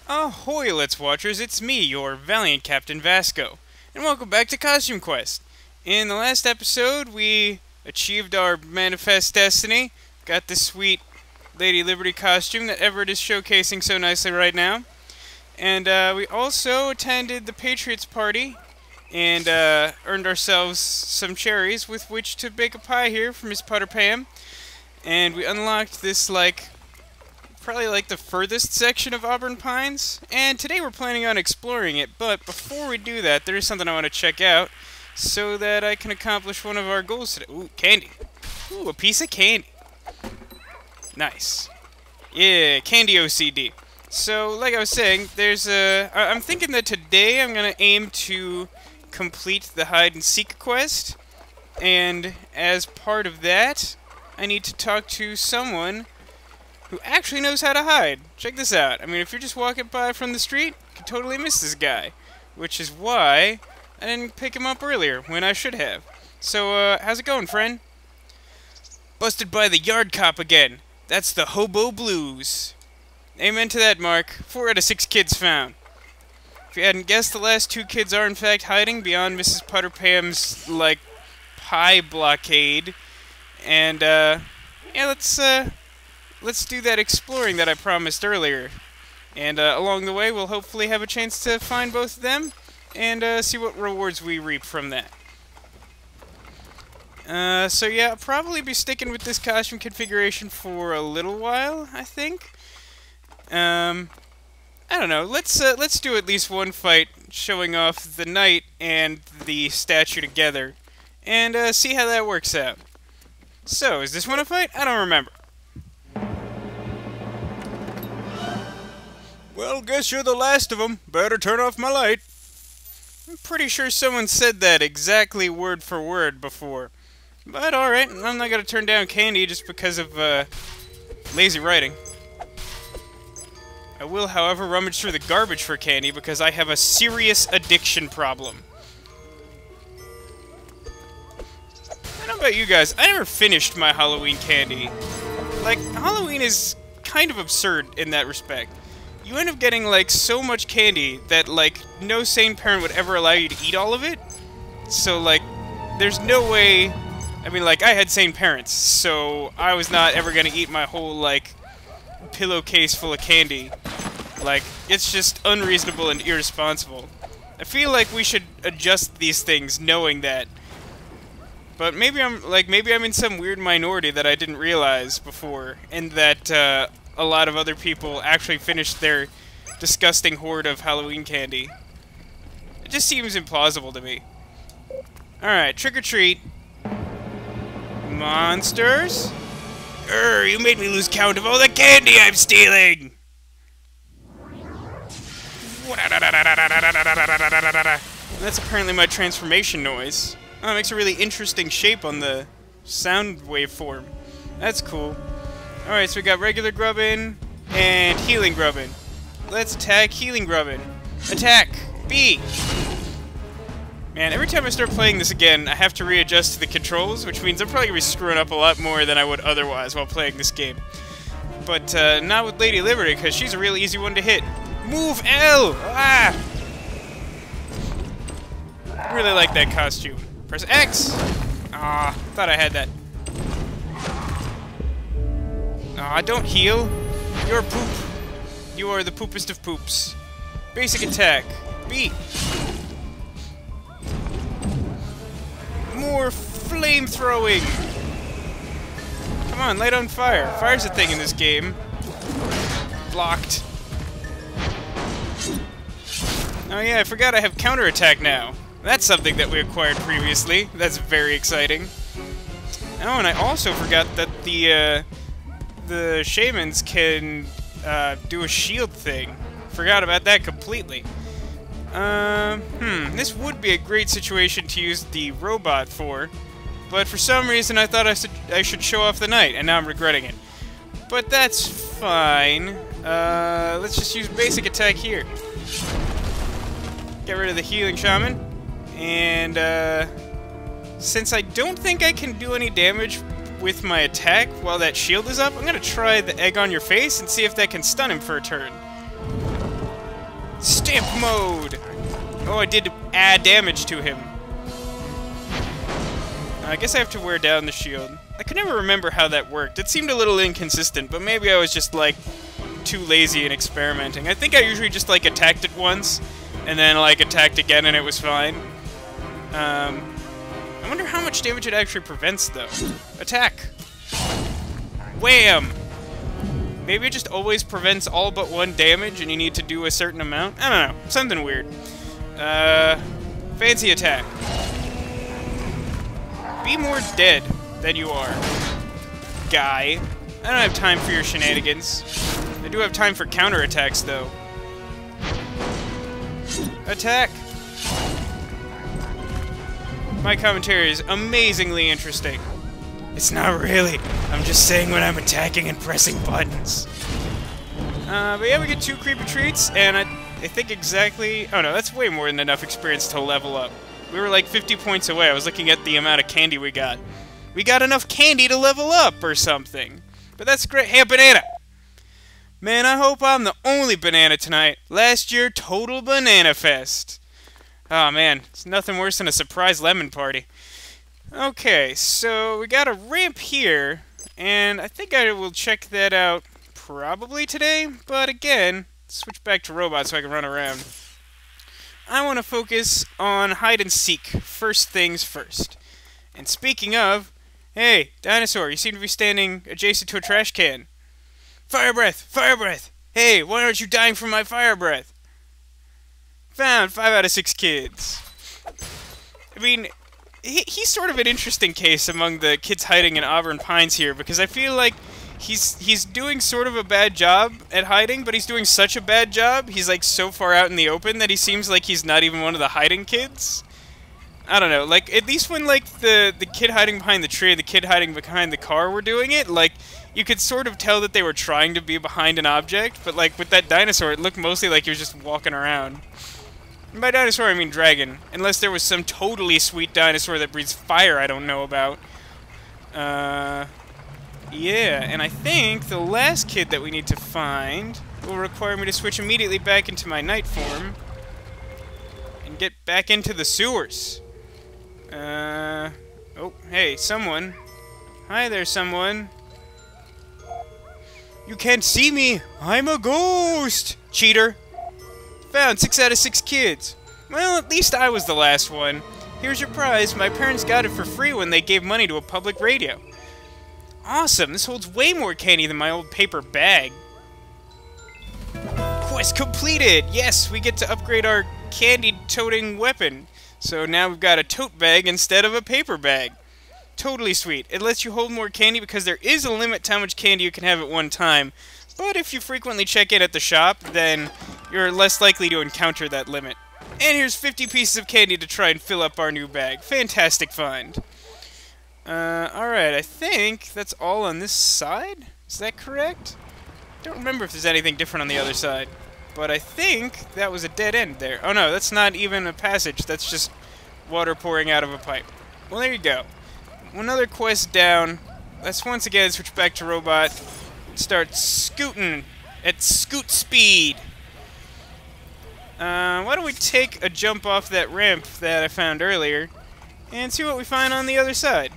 Ahoy, Let's Watchers, it's me, your valiant Captain Vasco, and welcome back to Costume Quest. In the last episode, we achieved our manifest destiny, got the sweet Lady Liberty costume that Everett is showcasing so nicely right now, and we also attended the Patriots party, and earned ourselves some cherries with which to bake a pie here for Miss Potter Pam, and we unlocked this, probably the furthest section of Auburn Pines, and today we're planning on exploring it, but before we do that, there is something I want to check out so that I can accomplish one of our goals today. Ooh, candy. Ooh, a piece of candy. Nice. Yeah, candy OCD. So, like I was saying, I'm thinking that today I'm going to aim to complete the hide-and-seek quest, and as part of that, I need to talk to someone who actually knows how to hide. Check this out. I mean, if you're just walking by from the street, you could totally miss this guy. Which is why I didn't pick him up earlier, when I should have. So, how's it going, friend? Busted by the yard cop again. That's the hobo blues. Amen to that, Mark. 4 out of 6 kids found. If you hadn't guessed, the last 2 kids are in fact hiding beyond Mrs. Potter Pam's, pie blockade. And, yeah, let's do that exploring that I promised earlier. And along the way, we'll hopefully have a chance to find both of them and see what rewards we reap from that. So yeah, I'll probably be sticking with this costume configuration for a little while, I think. I don't know. Let's do at least one fight showing off the knight and the statue together, and see how that works out. So, is this one a fight? I don't remember. Well, guess you're the last of them. Better turn off my light. I'm pretty sure someone said that exactly word for word before. But alright, I'm not gonna turn down candy just because of, lazy writing. I will, however, rummage through the garbage for candy because I have a serious addiction problem. I don't know about you guys, I never finished my Halloween candy. Halloween is kind of absurd in that respect. You end up getting, so much candy that, no sane parent would ever allow you to eat all of it. So, there's no way... I mean, I had sane parents, so I was not ever gonna eat my whole, pillowcase full of candy. It's just unreasonable and irresponsible. I feel like we should adjust these things knowing that. But maybe I'm in some weird minority that I didn't realize before, and that, a lot of other people actually finished their disgusting hoard of Halloween candy. It just seems implausible to me. Alright, trick or treat. Monsters? You made me lose count of all the candy I'm stealing! That's apparently my transformation noise. Oh, it makes a really interesting shape on the sound waveform. That's cool. Alright, so we got regular grubbin and healing grubbin. Let's attack healing grubbin. Attack! B! Man, every time I start playing this again, I have to readjust to the controls, which means I'm probably going to be screwing up a lot more than I would otherwise while playing this game. But, not with Lady Liberty, because she's a really easy one to hit. Move L! Ah! I really like that costume. Press X! Ah, thought I had that. Aw, don't heal. You're poop. You are the poopest of poops. Basic attack. B. More flame throwing. Come on, light on fire. Fire's a thing in this game. Blocked. Oh yeah, I forgot I have counterattack now. That's something that we acquired previously. That's very exciting. Oh, and I also forgot that the shamans can do a shield thing. Forgot about that completely. This would be a great situation to use the robot for, but for some reason I thought I should show off the knight, and now I'm regretting it. But that's fine. Let's just use basic attack here. Get rid of the healing shaman, and since I don't think I can do any damage with my attack while that shield is up, I'm gonna try the egg on your face and see if that can stun him for a turn. Stamp mode! Oh, I did add damage to him. I guess I have to wear down the shield. I could never remember how that worked. It seemed a little inconsistent, but maybe I was just, like, too lazy in experimenting. I think I usually just, like, attacked it once, and then, like, attacked again and it was fine. I wonder how much damage it actually prevents, though. Attack! Wham! Maybe it just always prevents all but one damage and you need to do a certain amount? I don't know. Something weird. Fancy attack. Be more dead than you are, guy. I don't have time for your shenanigans. I do have time for counterattacks, though. Attack! My commentary is amazingly interesting. It's not really. I'm just saying when I'm attacking and pressing buttons. But yeah, we get 2 creepy treats, and I think exactly... Oh no, that's way more than enough experience to level up. We were like 50 points away. I was looking at the amount of candy we got. We got enough candy to level up or something. But that's great. Hey, a banana! Man, I hope I'm the only banana tonight. Last year, total banana fest. Oh man, it's nothing worse than a surprise lemon party. Okay, so we got a ramp here, and I think I will check that out probably today, but again, switch back to robots so I can run around. I want to focus on hide and seek, first things first. And speaking of, hey, dinosaur, you seem to be standing adjacent to a trash can. Fire breath! Fire breath! Hey, why aren't you dying from my fire breath? Found 5 out of 6 kids. I mean, he's sort of an interesting case among the kids hiding in Auburn Pines here, because I feel like he's doing sort of a bad job at hiding, but he's doing such a bad job, he's like so far out in the open that he seems like he's not even one of the hiding kids. I don't know, like, at least when, like, the kid hiding behind the tree and the kid hiding behind the car were doing it, like, you could sort of tell that they were trying to be behind an object, but, like, with that dinosaur, it looked mostly like he was just walking around. And by dinosaur, I mean dragon. Unless there was some totally sweet dinosaur that breathes fire I don't know about. Yeah, and I think the last kid that we need to find will require me to switch immediately back into my night form and get back into the sewers. Oh, hey, someone. Hi there, someone. You can't see me! I'm a ghost! Cheater! Found 6 out of 6 kids. Well, at least I was the last one. Here's your prize. My parents got it for free when they gave money to a public radio. Awesome! This holds way more candy than my old paper bag. Quest completed! Yes, we get to upgrade our candy-toting weapon. So now we've got a tote bag instead of a paper bag. Totally sweet. It lets you hold more candy because there is a limit to how much candy you can have at one time. But if you frequently check in at the shop, then you're less likely to encounter that limit. And here's 50 pieces of candy to try and fill up our new bag. Fantastic find. Alright, I think that's all on this side? Is that correct? Don't remember if there's anything different on the other side. But I think that was a dead end there. Oh no, that's not even a passage. That's just water pouring out of a pipe. Well, there you go. Another quest down. Let's once again switch back to robot. Start scooting at scoot speed. Why don't we take a jump off that ramp that I found earlier and see what we find on the other side.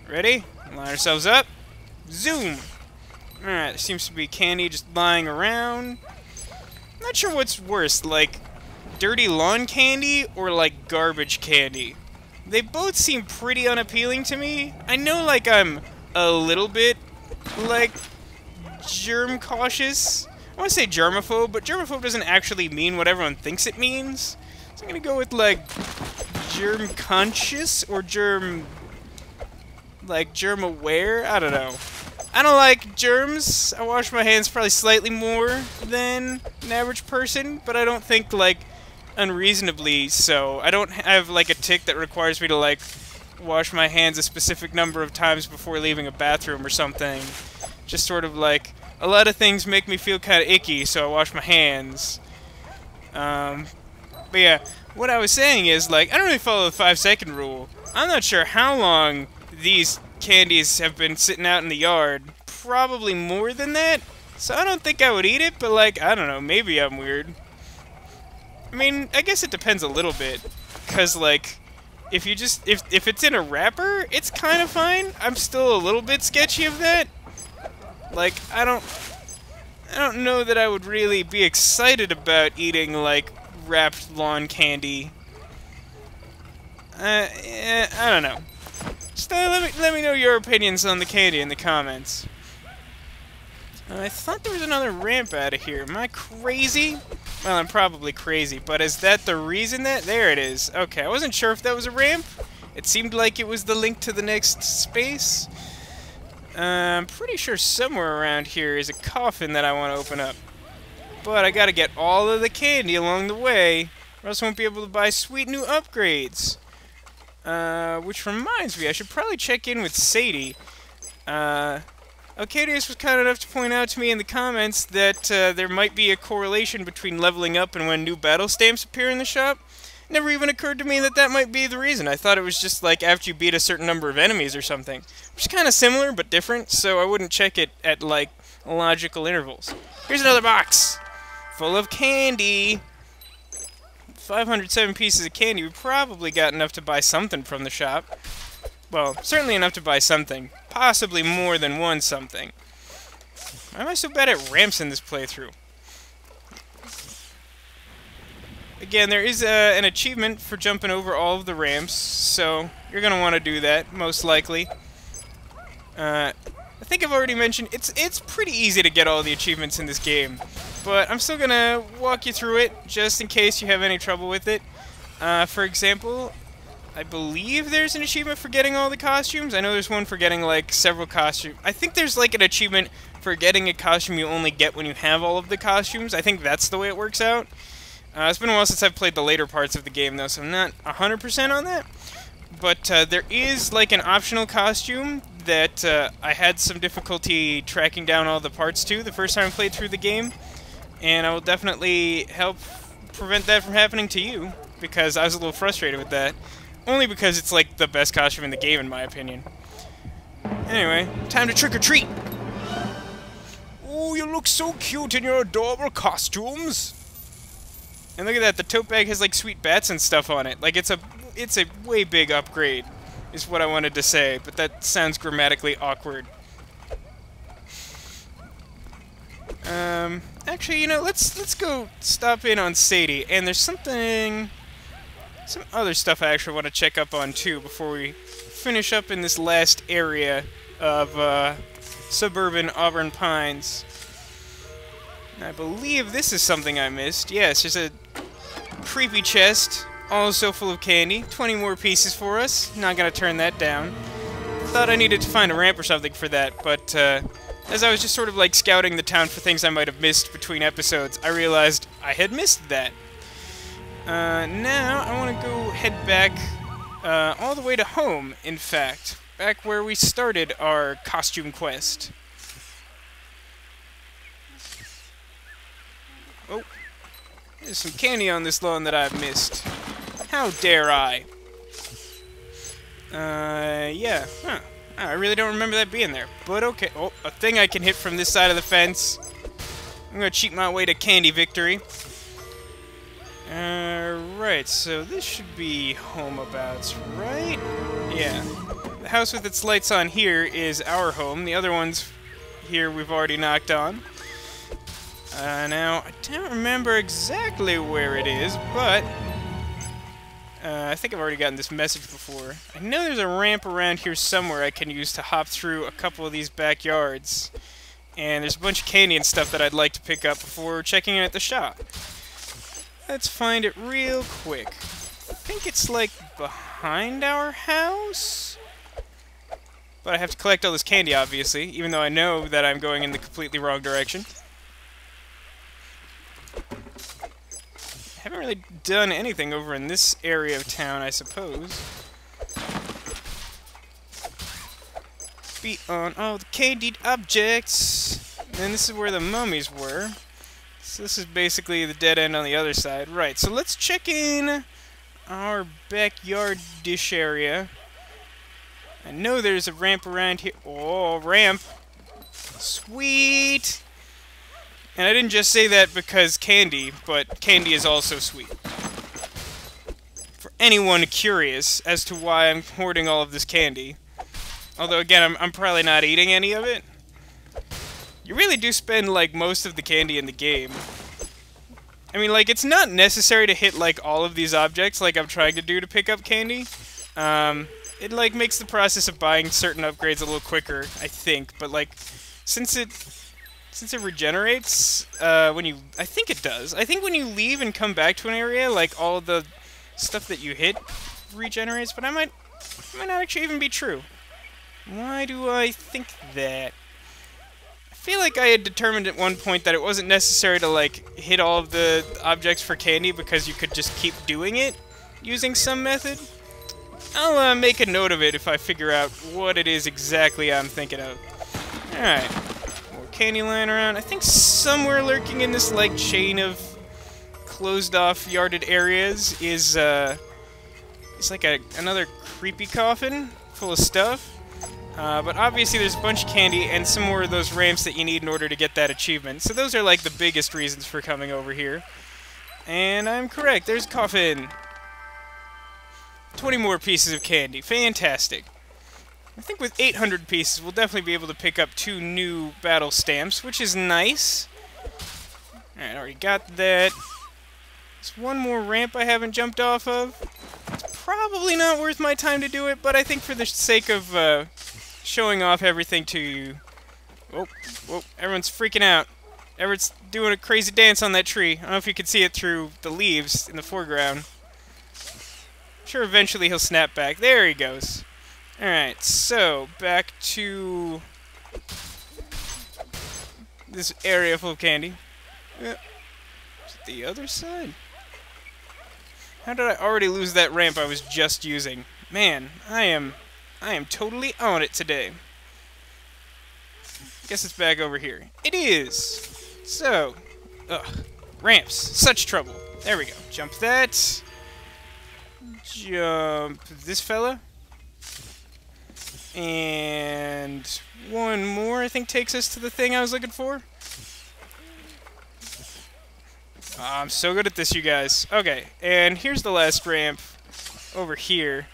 Ready? Line ourselves up. Zoom! Alright, there seems to be candy just lying around. Not sure what's worse, like dirty lawn candy or like garbage candy. They both seem pretty unappealing to me. I know, like, I'm a little bit, like, germ cautious. I want to say germaphobe, but germaphobe doesn't actually mean what everyone thinks it means. So I'm going to go with, like, germ conscious or germ aware? I don't know. I don't like germs. I wash my hands probably slightly more than an average person, but I don't think, like, unreasonably so. I don't have, like, a tick that requires me to, like, wash my hands a specific number of times before leaving a bathroom or something. Just sort of, like, a lot of things make me feel kind of icky, so I wash my hands. But yeah, what I was saying is, like, I don't really follow the 5-second rule. I'm not sure how long these candies have been sitting out in the yard. Probably more than that. So I don't think I would eat it, but, like, I don't know, maybe I'm weird. I mean, I guess it depends a little bit, because, like, if it's in a wrapper, it's kind of fine. I'm still a little bit sketchy of that. Like, I don't know that I would really be excited about eating, like, wrapped lawn candy. I don't know. Just let me know your opinions on the candy in the comments. I thought there was another ramp out of here. Am I crazy? Well, I'm probably crazy, but is that the reason that... There it is. Okay, I wasn't sure if that was a ramp. It seemed like it was the link to the next space. I'm pretty sure somewhere around here is a coffin that I want to open up. But I gotta get all of the candy along the way, or else I won't be able to buy sweet new upgrades. Which reminds me, I should probably check in with Sadie. Alcadius was kind enough to point out to me in the comments that there might be a correlation between leveling up and when new battle stamps appear in the shop. It never even occurred to me that that might be the reason. I thought it was just like after you beat a certain number of enemies or something. Which is kind of similar but different, so I wouldn't check it at like logical intervals. Here's another box! Full of candy! 507 pieces of candy. We probably got enough to buy something from the shop. Well, certainly enough to buy something. Possibly more than one something. Why am I so bad at ramps in this playthrough? Again, there is an achievement for jumping over all of the ramps, so you're going to want to do that, most likely. I think I've already mentioned, it's pretty easy to get all the achievements in this game, but I'm still going to walk you through it, just in case you have any trouble with it. For example, I believe there's an achievement for getting all the costumes. I know there's one for getting, like, several costumes. I think there's, like, an achievement for getting a costume you only get when you have all of the costumes. I think that's the way it works out. It's been a while since I've played the later parts of the game, though, so I'm not 100% on that. But there is, like, an optional costume that I had some difficulty tracking down all the parts to the first time I played through the game. And I will definitely help prevent that from happening to you, because I was a little frustrated with that. Only because it's, like, the best costume in the game, in my opinion. Anyway, time to trick-or-treat! Oh, you look so cute in your adorable costumes! And look at that, the tote bag has, like, sweet bats and stuff on it. Like, it's a way big upgrade, is what I wanted to say, but that sounds grammatically awkward. Actually, you know, let's go stop in on Sadie, and there's some other stuff I actually want to check up on, too, before we finish up in this last area of, suburban Auburn Pines. I believe this is something I missed. Yes, there's a creepy chest, also full of candy. 20 more pieces for us. Not gonna turn that down. Thought I needed to find a ramp or something for that, but as I was just sort of like scouting the town for things I might have missed between episodes, I realized I had missed that. Now I want to go head back all the way to home, in fact. Back where we started our costume quest. Oh, there's some candy on this lawn that I've missed. How dare I? Yeah. Huh. I really don't remember that being there, but okay. Oh, a thing I can hit from this side of the fence. I'm gonna cheat my way to candy victory. Right, so this should be homeabouts, right? Yeah. The house with its lights on here is our home. The other ones here we've already knocked on. Now, I don't remember exactly where it is, but I think I've already gotten this message before. I know there's a ramp around here somewhere I can use to hop through a couple of these backyards. And there's a bunch of candy and stuff that I'd like to pick up before checking in at the shop. Let's find it real quick. I think it's, like, behind our house? But I have to collect all this candy, obviously, even though I know that I'm going in the completely wrong direction. Haven't really done anything over in this area of town, I suppose. Beat on all the candied objects. And this is where the mummies were. So this is basically the dead end on the other side. Right, so let's check in our backyard dish area. I know there's a ramp around here. Oh, ramp. Sweet! And I didn't just say that because candy, but candy is also sweet. For anyone curious as to why I'm hoarding all of this candy, although again, I'm probably not eating any of it, you really do spend, like, most of the candy in the game. I mean, like, it's not necessary to hit, like, all of these objects like I'm trying to do to pick up candy. It, like, makes the process of buying certain upgrades a little quicker, I think, but, like, since it regenerates, when you... I think it does. I think when you leave and come back to an area, like, all of the stuff that you hit regenerates, but it might not actually even be true. Why do I think that? I feel like I had determined at one point that it wasn't necessary to, like, hit all of the objects for candy because you could just keep doing it using some method. I'll make a note of it if I figure out what it is exactly I'm thinking of. Alright. More candy lying around. I think somewhere lurking in this, like, chain of closed-off yarded areas is, it's like another creepy coffin full of stuff. But obviously there's a bunch of candy and some more of those ramps that you need in order to get that achievement. So those are, like, the biggest reasons for coming over here. And I'm correct. There's a coffin. 20 more pieces of candy. Fantastic. I think with 800 pieces, we'll definitely be able to pick up 2 new battle stamps, which is nice. Alright, already got that. There's one more ramp I haven't jumped off of. It's probably not worth my time to do it, but I think for the sake of showing off everything to you... Whoa, whoa, everyone's freaking out. Everett's doing a crazy dance on that tree. I don't know if you can see it through the leaves in the foreground. I'm sure eventually he'll snap back. There he goes. Alright, so back to this area full of candy. Is it the other side? How did I already lose that ramp I was just using? Man, I am totally on it today. Guess it's back over here. It is! So, ramps. Such trouble. There we go. Jump that. Jump this fella. And one more, I think, takes us to the thing I was looking for. I'm so good at this, you guys. Okay, and here's the last ramp over here.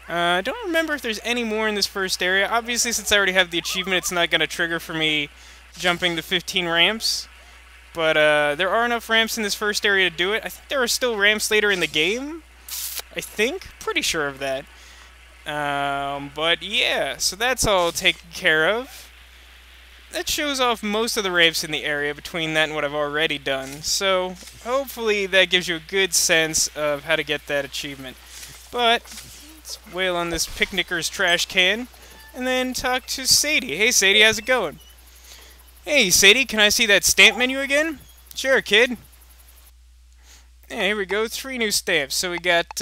I don't remember if there's any more in this first area. Obviously, since I already have the achievement, it's not going to trigger for me jumping the 15 ramps. But there are enough ramps in this first area to do it. I think there are still ramps later in the game. I think. Pretty sure of that. But yeah, so that's all taken care of. That shows off most of the ramps in the area between that and what I've already done. So hopefully that gives you a good sense of how to get that achievement. But let's wail on this picnicker's trash can and then talk to Sadie. Hey Sadie, how's it going? Hey Sadie, can I see that stamp menu again? Sure, kid. Yeah, here we go. 3 new stamps. So we got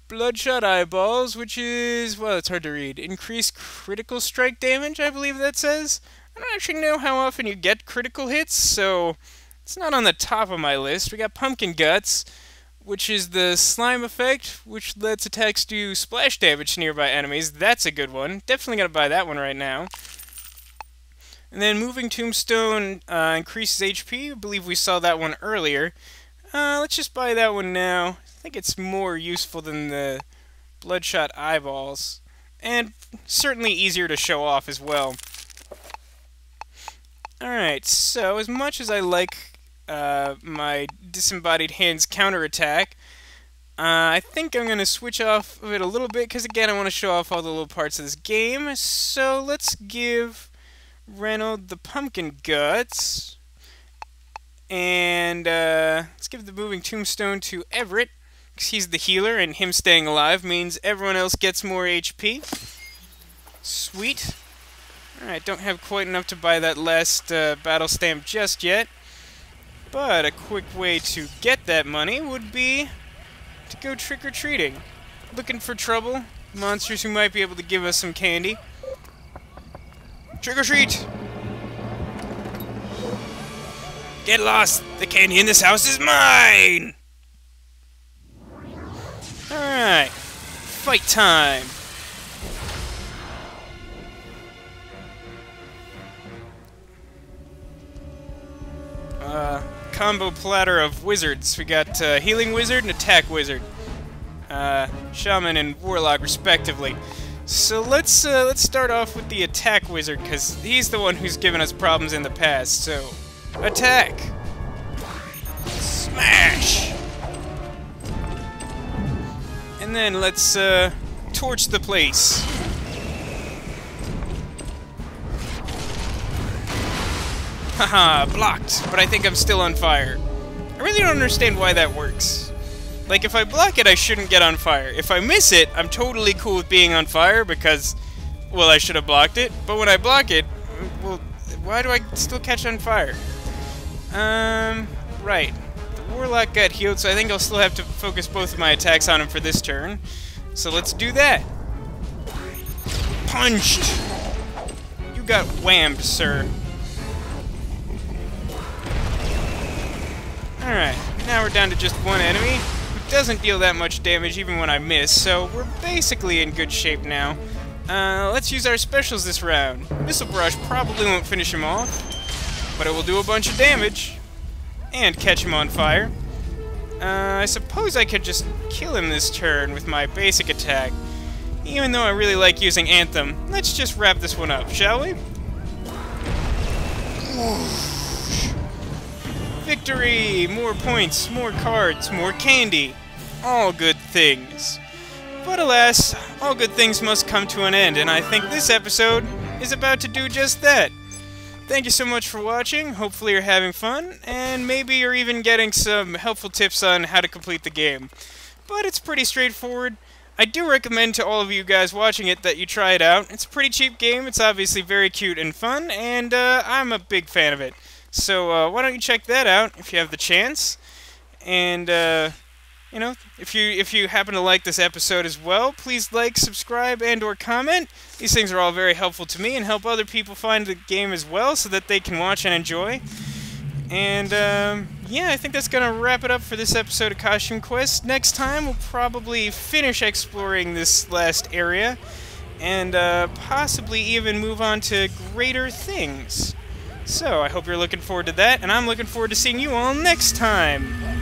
Bloodshot Eyeballs, which is, well, it's hard to read. Increased critical strike damage, I believe that says. I don't actually know how often you get critical hits, so it's not on the top of my list. We got Pumpkin Guts, which is the slime effect, which lets attacks do splash damage to nearby enemies. That's a good one. Definitely gonna buy that one right now. And then Moving Tombstone increases HP. I believe we saw that one earlier. Let's just buy that one now. I think it's more useful than the Bloodshot Eyeballs. And certainly easier to show off as well. Alright, so as much as I like my Disembodied Hands counterattack, I think I'm going to switch off of it a little bit, because again I want to show off all the little parts of this game. So let's give Reynold the Pumpkin Guts. And let's give the Moving Tombstone to Everett, because he's the healer, and him staying alive means everyone else gets more HP. Sweet. Alright, don't have quite enough to buy that last battle stamp just yet. But a quick way to get that money would be to go trick-or-treating. Looking for trouble, monsters who might be able to give us some candy. Trick-or-treat! Get lost! The candy in this house is mine! Alright. Fight time! combo platter of wizards. We got Healing Wizard and Attack Wizard. Shaman and Warlock, respectively. So let's start off with the Attack Wizard, because he's the one who's given us problems in the past. So, attack! Smash! And then let's torch the place. Haha, blocked, but I think I'm still on fire. I really don't understand why that works. Like, if I block it, I shouldn't get on fire. If I miss it, I'm totally cool with being on fire because, well, I should have blocked it. But when I block it, well, why do I still catch on fire? Right. The Warlock got healed, so I think I'll still have to focus both of my attacks on him for this turn. So let's do that. Punched! You got whammed, sir. Alright, now we're down to just one enemy, who doesn't deal that much damage even when I miss, so we're basically in good shape now. Let's use our specials this round. Missile Brush probably won't finish him off, but it will do a bunch of damage, and catch him on fire. I suppose I could just kill him this turn with my basic attack, even though I really like using Anthem. Let's just wrap this one up, shall we? Victory! More points, more cards, more candy. All good things. But alas, all good things must come to an end, and I think this episode is about to do just that. Thank you so much for watching. Hopefully you're having fun, and maybe you're even getting some helpful tips on how to complete the game. But it's pretty straightforward. I do recommend to all of you guys watching it that you try it out. It's a pretty cheap game, it's obviously very cute and fun, and I'm a big fan of it. So why don't you check that out if you have the chance? And you know, if you happen to like this episode as well, please like, subscribe, and/or comment. These things are all very helpful to me and help other people find the game as well, so that they can watch and enjoy. And yeah, I think that's gonna wrap it up for this episode of Costume Quest. Next time we'll probably finish exploring this last area, and possibly even move on to greater things. So, I hope you're looking forward to that, and I'm looking forward to seeing you all next time!